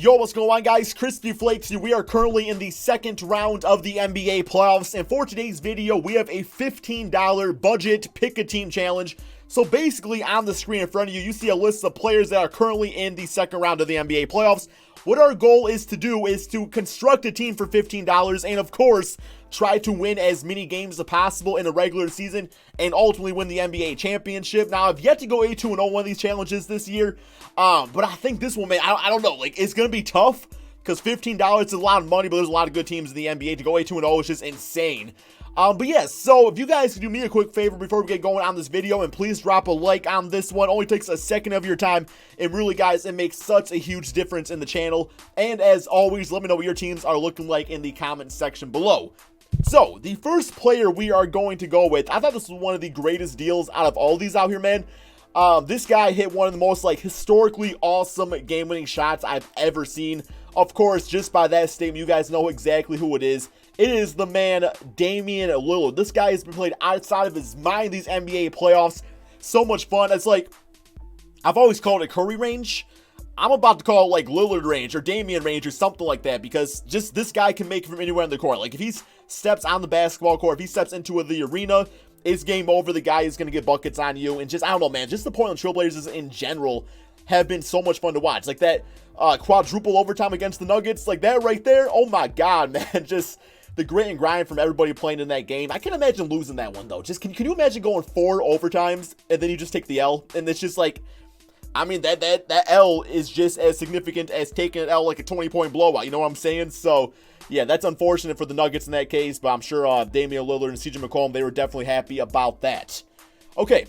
Yo, what's going on, guys? KrispyFlakes here. We are currently in the second round of the NBA playoffs, and for today's video, we have a $15 budget pick-a-team challenge. So basically, on the screen in front of you, you see a list of players that are currently in the second round of the NBA playoffs. What our goal is to do is to construct a team for $15 and, of course, try to win as many games as possible in the regular season and ultimately win the NBA championship. Now, I've yet to go 8-2-0 one of these challenges this year, but I think this one, man, I don't know. Like, it's going to be tough because $15 is a lot of money, but there's a lot of good teams in the NBA. To go 8-2-0 is just insane. But yes, so if you guys could do me a quick favor before we get going on this video, and please drop a like on this one. Only takes a second of your time, and really, guys, it makes such a huge difference in the channel. And as always, let me know what your teams are looking like in the comment section below. So, the first player we are going to go with, I thought this was one of the greatest deals out of all these out here, man. This guy hit one of the most, historically awesome game-winning shots I've ever seen. Of course, just by that statement, you guys know exactly who it is. It is the man, Damian Lillard. This guy has been played outside of his mind these NBA playoffs. So much fun. It's like, I've always called it Curry range. I'm about to call it like Lillard range or Damian range or something like that, because just this guy can make it from anywhere in the court. Like, if he steps on the basketball court, if he steps into the arena, it's game over. The guy is going to get buckets on you. And just, I don't know, man, just the Portland Trailblazers in general have been so much fun to watch. Like that quadruple overtime against the Nuggets, like that right there. Oh my God, man. Just the grit and grind from everybody playing in that game. I can't imagine losing that one, though. Just can you imagine going 4 overtimes and then you just take the L? And it's just like, I mean, that L is just as significant as taking an L like a 20-point blowout. You know what I'm saying? So, yeah, that's unfortunate for the Nuggets in that case, but I'm sure Damian Lillard and CJ McCollum, they were definitely happy about that. Okay,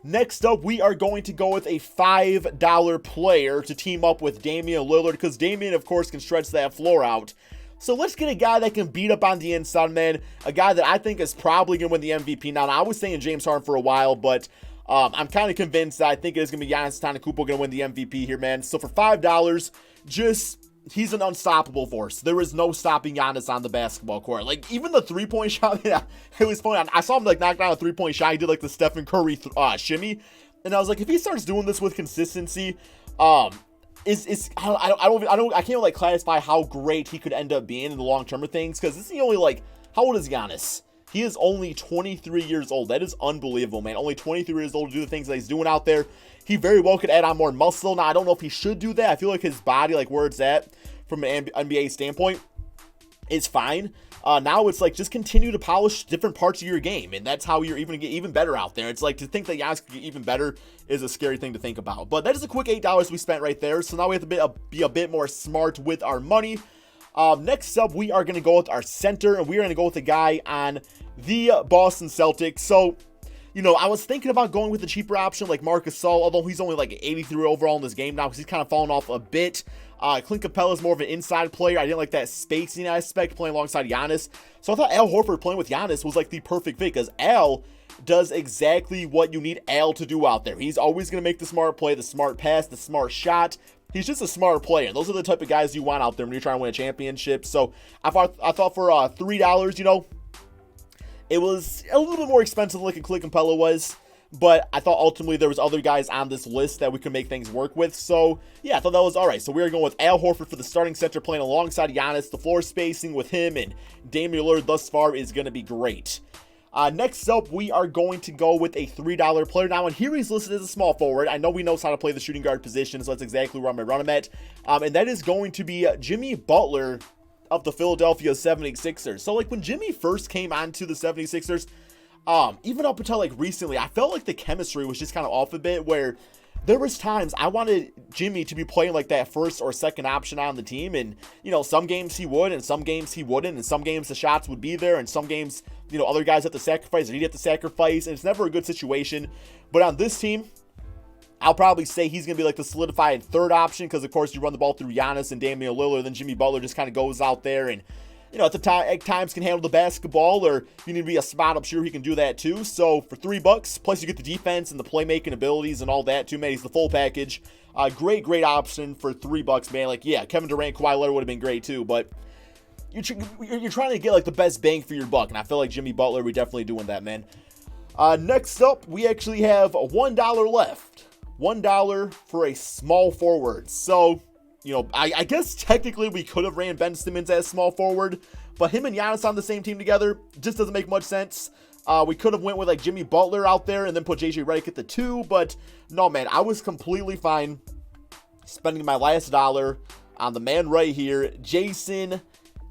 next up, we are going to go with a $5 player to team up with Damian Lillard, because Damian, of course, can stretch that floor out. So let's get a guy that can beat up on the inside, man. A guy that I think is probably going to win the MVP. Now, I was saying James Harden for a while, but I'm kind of convinced that I think it is going to be Giannis Antetokounmpo going to win the MVP here, man. So for $5, he's an unstoppable force. There is no stopping Giannis on the basketball court. Like, even the three-point shot, yeah, it was funny. I saw him, knock down a three-point shot. He did, the Stephen Curry shimmy. And I was like, if he starts doing this with consistency, I can't even, classify how great he could end up being in the long term of things, because this is only, how old is Giannis? He is only 23 years old. That is unbelievable, man. Only 23 years old to do the things that he's doing out there. He very well could add on more muscle. Now, I don't know if he should do that. I feel like his body, where it's at from an NBA standpoint, is fine. Now it's just continue to polish different parts of your game, and that's how you're even get even better out there. It's to think that Giannis could get even better is a scary thing to think about. But that is a quick $8 we spent right there. So now we have to be a bit more smart with our money. Next up, we are going to go with our center, and we are going to go with a guy on the Boston Celtics. So, I was thinking about going with the cheaper option like Marc Gasol, although he's only 83 overall in this game now because he's kind of fallen off a bit. Clint Capella is more of an inside player. I didn't like that spacing aspect playing alongside Giannis. So I thought Al Horford playing with Giannis was the perfect fit, because Al does exactly what you need Al to do out there. He's always going to make the smart play, the smart pass, the smart shot. He's just a smart player. Those are the type of guys you want out there when you're trying to win a championship. So I thought for $3, it was a little bit more expensive than Clint Capella was. But I thought ultimately there was other guys on this list that we could make things work with. So, yeah, I thought that was all right. So we are going with Al Horford for the starting center, playing alongside Giannis. The floor spacing with him and Damian Lillard thus far is going to be great. Next up, we are going to go with a $3 player. Now, and here he's listed as a small forward. I know he knows how to play the shooting guard position, so that's exactly where I'm going to run him at. And that is going to be Jimmy Butler of the Philadelphia 76ers. So, when Jimmy first came onto the 76ers, even up until recently, I felt like the chemistry was just kind of off a bit, where there was times I wanted Jimmy to be playing that first or second option on the team, and some games he would and some games he wouldn't, and some games the shots would be there, and some games other guys have to sacrifice or he'd have to sacrifice, and it's never a good situation. But on this team, I'll probably say he's going to be the solidified third option, because of course you run the ball through Giannis and Damian Lillard, then Jimmy Butler just kind of goes out there and at times can handle the basketball, or if you need to be a spot up, sure, he can do that too. So for $3, plus you get the defense and the playmaking abilities and all that too, man. He's the full package. Great option for $3, man. Yeah, Kevin Durant, Kawhi Leonard would have been great too, but you're trying to get the best bang for your buck, and I feel like Jimmy Butler, we're definitely doing that, man. Next up, we actually have $1 left. $1 for a small forward. So I guess technically we could have ran Ben Simmons as small forward, but him and Giannis on the same team together just doesn't make much sense. We could have went with like Jimmy Butler out there and then put JJ Redick at the 2, but no, man, I was completely fine spending my last dollar on the man right here, Jason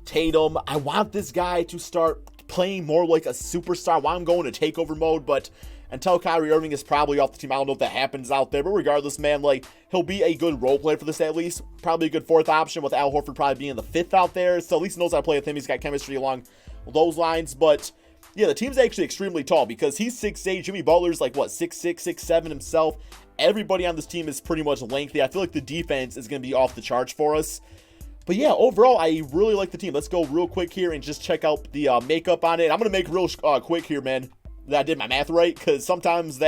Tatum. I want this guy to start playing more like a superstar. I want him going to takeover mode, but until Kyrie Irving is probably off the team, I don't know if that happens out there, but regardless, man, like, he'll be a good role player for this at least. Probably a good 4th option with Al Horford probably being the 5th out there, so at least he knows how to play with him. He's got chemistry along those lines, but yeah, the team's actually extremely tall because he's 6'8", Jimmy Butler's like, what, 6'6", 6'7" himself. Everybody on this team is pretty much lengthy. I feel like the defense is going to be off the charts for us. But yeah, overall, I really like the team. Let's go real quick here and just check out the makeup on it. I'm going to make real quick here, man, that I did my math right, because sometimes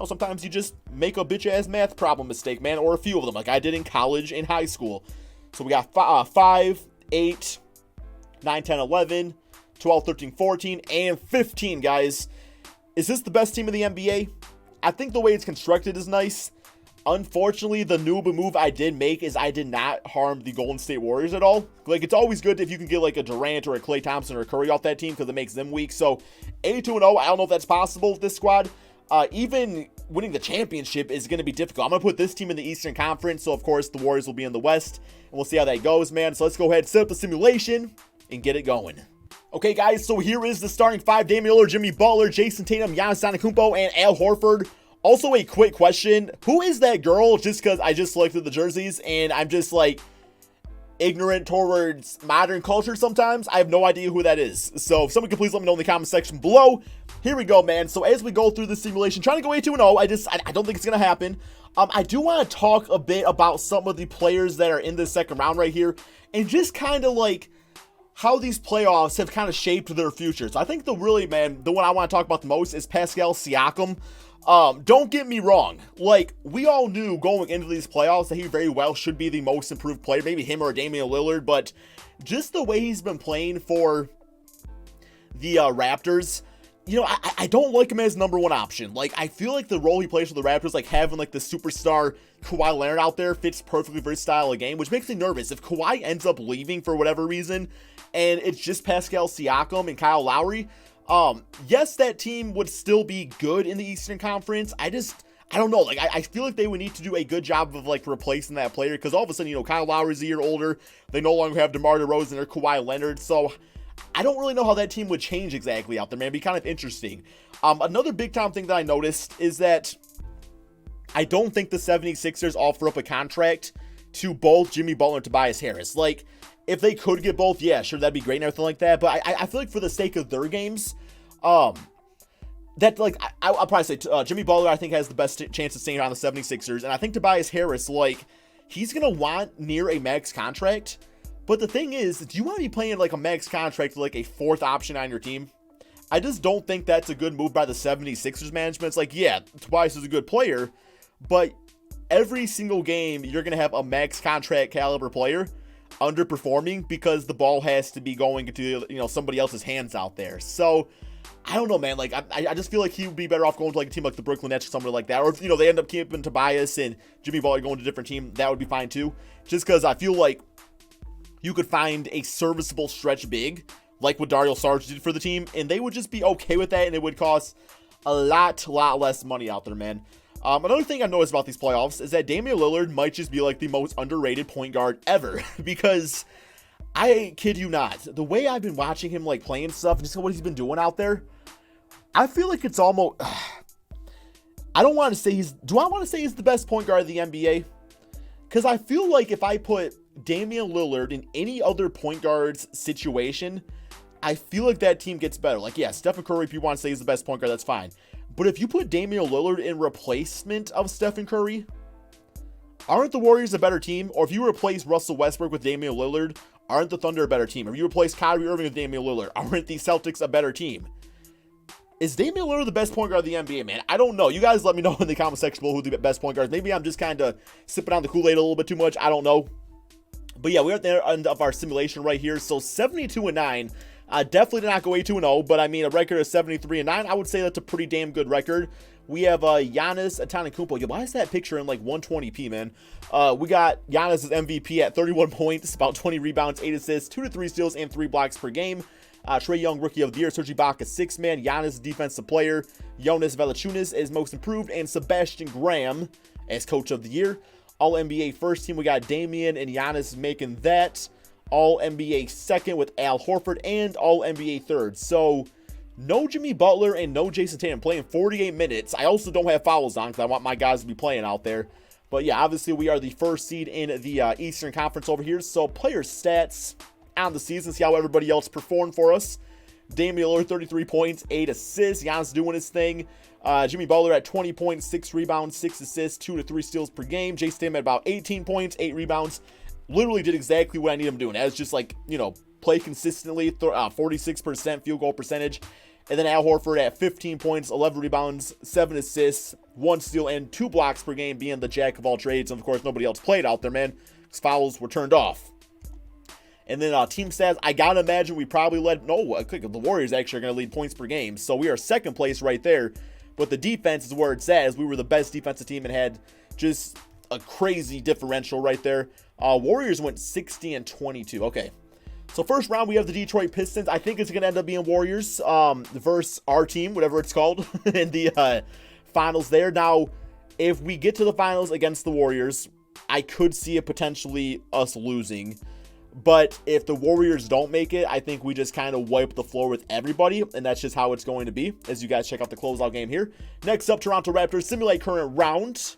sometimes you just make a bitch-ass math problem mistake, man, or a few of them, like I did in college and high school. So we got 5, 8, 9, 10, 11, 12, 13, 14, and 15, guys. Is this the best team in the NBA? I think the way it's constructed is nice. Unfortunately, the noob move I did make is I did not harm the Golden State Warriors at all. Like, it's always good if you can get like a Durant or a Klay Thompson or a Curry off that team because it makes them weak. So 82-0, I don't know if that's possible with this squad. Even winning the championship is going to be difficult. I'm going to put this team in the Eastern Conference, so of course the Warriors will be in the West, and we'll see how that goes, man. So let's go ahead and set up the simulation and get it going. Okay, guys, so here is the starting 5. Damian Lillard, Jimmy Butler, Jason Tatum, Giannis Antetokounmpo, and Al Horford. Also, a quick question. Who is that girl? Just because I just selected the jerseys, and I'm just, like, ignorant towards modern culture sometimes. I have no idea who that is. So if someone could please let me know in the comment section below. Here we go, man. So as we go through the simulation, trying to go 82-0, I don't think it's going to happen. I do want to talk a bit about some of the players that are in this second round right here, and just kind of, like, how these playoffs have kind of shaped their future. So I think the one I want to talk about the most is Pascal Siakam. Don't get me wrong. Like, we all knew going into these playoffs that he very well should be the most improved player, maybe him or Damian Lillard, but just the way he's been playing for the Raptors, I don't like him as number 1 option. Like, I feel like the role he plays for the Raptors, like having like the superstar Kawhi Leonard out there, fits perfectly for his style of game, which makes me nervous. If Kawhi ends up leaving for whatever reason, and it's just Pascal Siakam and Kyle Lowry, yes, that team would still be good in the Eastern Conference. I don't know. Like, I feel like they would need to do a good job of, like, replacing that player, because all of a sudden, Kyle Lowry's a year older. They no longer have DeMar DeRozan or Kawhi Leonard, so I don't really know how that team would change exactly out there, man. It'd be kind of interesting. Another big-time thing that I noticed is that I don't think the 76ers offer up a contract to both Jimmy Butler and Tobias Harris. Like, if they could get both, yeah, sure, that'd be great and everything like that. But I feel like for the sake of their games, that, like, I'll probably say Jimmy Butler, I think, has the best chance of staying on the 76ers. And I think Tobias Harris, like, he's going to want near a max contract. But the thing is, do you want to be playing, like, a max contract with, like, a 4th option on your team? I just don't think that's a good move by the 76ers management. It's like, yeah, Tobias is a good player, but every single game, you're going to have a max contract caliber player underperforming because the ball has to be going into, somebody else's hands out there. So I don't know, man. Like, I just feel like he would be better off going to like a team like the Brooklyn Nets or somebody like that. Or if, they end up keeping Tobias and Jimmy Butler going to a different team, that would be fine too. Just because I feel like you could find a serviceable stretch big like what Dario Saric did for the team, and they would just be okay with that, and it would cost a lot less money out there, man. Another thing I noticed about these playoffs is that Damian Lillard might just be like the most underrated point guard ever, because I kid you not, the way I've been watching him like playing stuff and just what he's been doing out there, I feel like it's almost, I don't want to say do I want to say he's the best point guard of the NBA? Because I feel like if I put Damian Lillard in any other point guard's situation, I feel like that team gets better. Like, yeah, Stephen Curry, if you want to say he's the best point guard, that's fine. But if you put Damian Lillard in replacement of Stephen Curry, aren't the Warriors a better team? Or if you replace Russell Westbrook with Damian Lillard, aren't the Thunder a better team? Or if you replace Kyrie Irving with Damian Lillard, aren't the Celtics a better team? Is Damian Lillard the best point guard of the NBA, man? I don't know. You guys let me know in the comment section below who the best point guard is. Maybe I'm just kind of sipping on the Kool-Aid a little bit too much. I don't know. But yeah, we're at the end of our simulation right here. So 72-9. Definitely did not go 82-0, but I mean, a record of 73-9, I would say that's a pretty damn good record. we have Giannis Antetokounmpo. Yo, why is that picture in like 120p, man? We got Giannis as MVP at 31 points, about 20 rebounds, 8 assists, 2 to 3 steals, and 3 blocks per game. Trae Young, Rookie of the Year. Serge Ibaka, 6th man. Giannis, Defensive Player. Jonas Valanciunas is Most Improved. And Sebastian Graham as Coach of the Year. All-NBA First Team, we got Damian and Giannis making that. All-NBA Second with Al Horford. And All-NBA Third. So, no Jimmy Butler and no Jason Tatum playing 48 minutes. I also don't have fouls on because I want my guys to be playing out there. But yeah, obviously we are the first seed in the Eastern Conference over here. So player stats on the season. See how everybody else performed for us. Damian Lillard, 33 points, 8 assists. Giannis doing his thing. Jimmy Butler at 20 points, 6 rebounds, 6 assists, 2 to 3 steals per game. Jason Tatum at about 18 points, 8 rebounds. Literally did exactly what I need him doing. As just like, you know, play consistently, 46% field goal percentage. And then Al Horford at 15 points, 11 rebounds, 7 assists, 1 steal, and 2 blocks per game, being the jack of all trades. And of course, nobody else played out there, man, because fouls were turned off. And then team stats, I gotta imagine we probably the Warriors actually are going to lead points per game. So we are second place right there. But the defense is where it's at, as we were the best defensive team and had just a crazy differential right there. Warriors went 60-22. Okay. So first round, we have the Detroit Pistons. I think it's going to end up being Warriors versus our team, whatever it's called, in the finals there. Now, if we get to the finals against the Warriors, I could see it potentially us losing. But if the Warriors don't make it, I think we just kind of wipe the floor with everybody, and that's just how it's going to be, as you guys check out the closeout game here. Next up, Toronto Raptors simulate current round.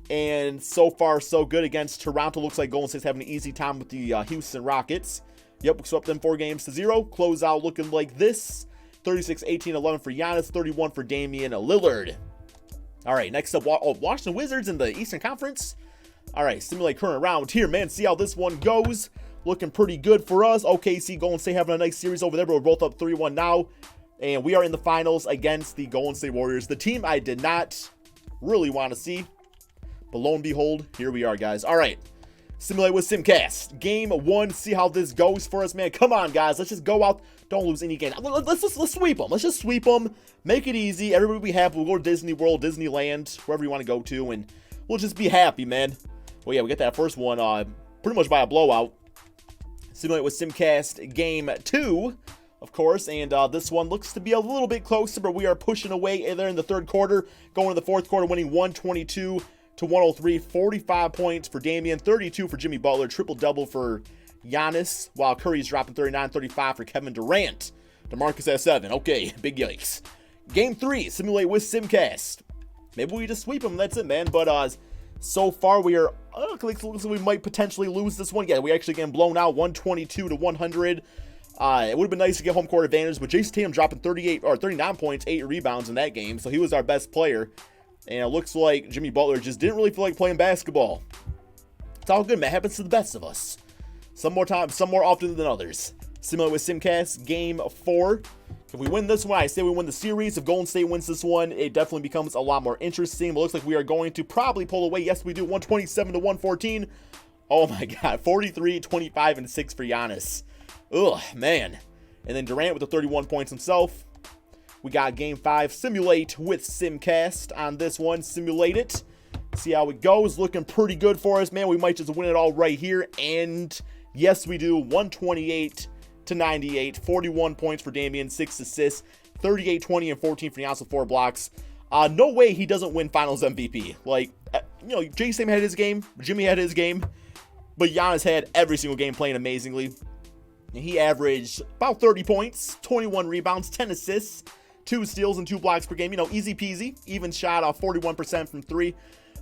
And so far, so good against Toronto. Looks like Golden State's having an easy time with the Houston Rockets. Yep, we swept them 4-0. Closeout looking like this. 36-18-11 for Giannis, 31 for Damian Lillard. All right, next up, Washington Wizards in the Eastern Conference. All right, simulate current round here, man. See how this one goes. Looking pretty good for us. OKC, Golden State having a nice series over there, but we're both up 3-1 now. And we are in the finals against the Golden State Warriors, the team I did not really want to see. But lo and behold, here we are, guys. All right. Simulate with Simcast. Game 1. See how this goes for us, man. Come on, guys. Let's just go out. Don't lose any game. Let's sweep them. Let's just sweep them. Make it easy. Everybody be happy. We'll go to Disney World, Disneyland, wherever you want to go to, and we'll just be happy, man. Well, yeah, we get that first one pretty much by a blowout. Simulate with Simcast. Game 2, of course, and this one looks to be a little bit closer, but we are pushing away there in the third quarter. Going to the fourth quarter, winning 122-103, 45 points for Damian, 32 for Jimmy Butler, triple-double for Giannis, while Curry's dropping 39, 35 for Kevin Durant. DeMarcus at 7. Okay, big yikes. Game 3, simulate with Simcast. Maybe we just sweep them, that's it, man. But so far we are, looks like we might potentially lose this one. Yeah, we actually getting blown out 122-100. It would have been nice to get home court advantage, but Jason Tatum dropping 39 points, 8 rebounds in that game, so he was our best player. And it looks like Jimmy Butler just didn't really feel like playing basketball. It's all good, man. It happens to the best of us. Some more often than others. Similar with Simcast, Game 4. If we win this one, I say we win the series. If Golden State wins this one, it definitely becomes a lot more interesting. But it looks like we are going to probably pull away. Yes, we do. 127-114. Oh, my God. 43, 25, and 6 for Giannis. Ugh, man. And then Durant with the 31 points himself. We got Game 5, simulate with Simcast on this one. Simulate it. See how it goes. Looking pretty good for us, man. We might just win it all right here. And yes, we do. 128-98. 41 points for Damian, 6 assists. 38, 20, and 14 for Giannis with 4 blocks. No way he doesn't win Finals MVP. Like, you know, Jason had his game. Jimmy had his game. But Giannis had every single game playing amazingly. And he averaged about 30 points, 21 rebounds, 10 assists. 2 steals and 2 blocks per game. You know, easy peasy. Even shot 41% from 3.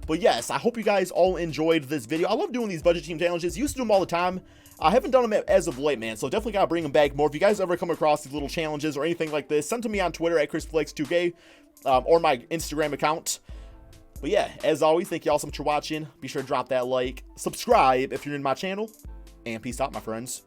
But yes, I hope you guys all enjoyed this video. I love doing these budget team challenges. Used to do them all the time. I haven't done them as of late, man. So definitely got to bring them back more. If you guys ever come across these little challenges or anything like this, send to me on Twitter at KrispyFlakes2K or my Instagram account. But yeah, as always, thank you all so much for watching. Be sure to drop that like, subscribe if you're in my channel, and peace out, my friends.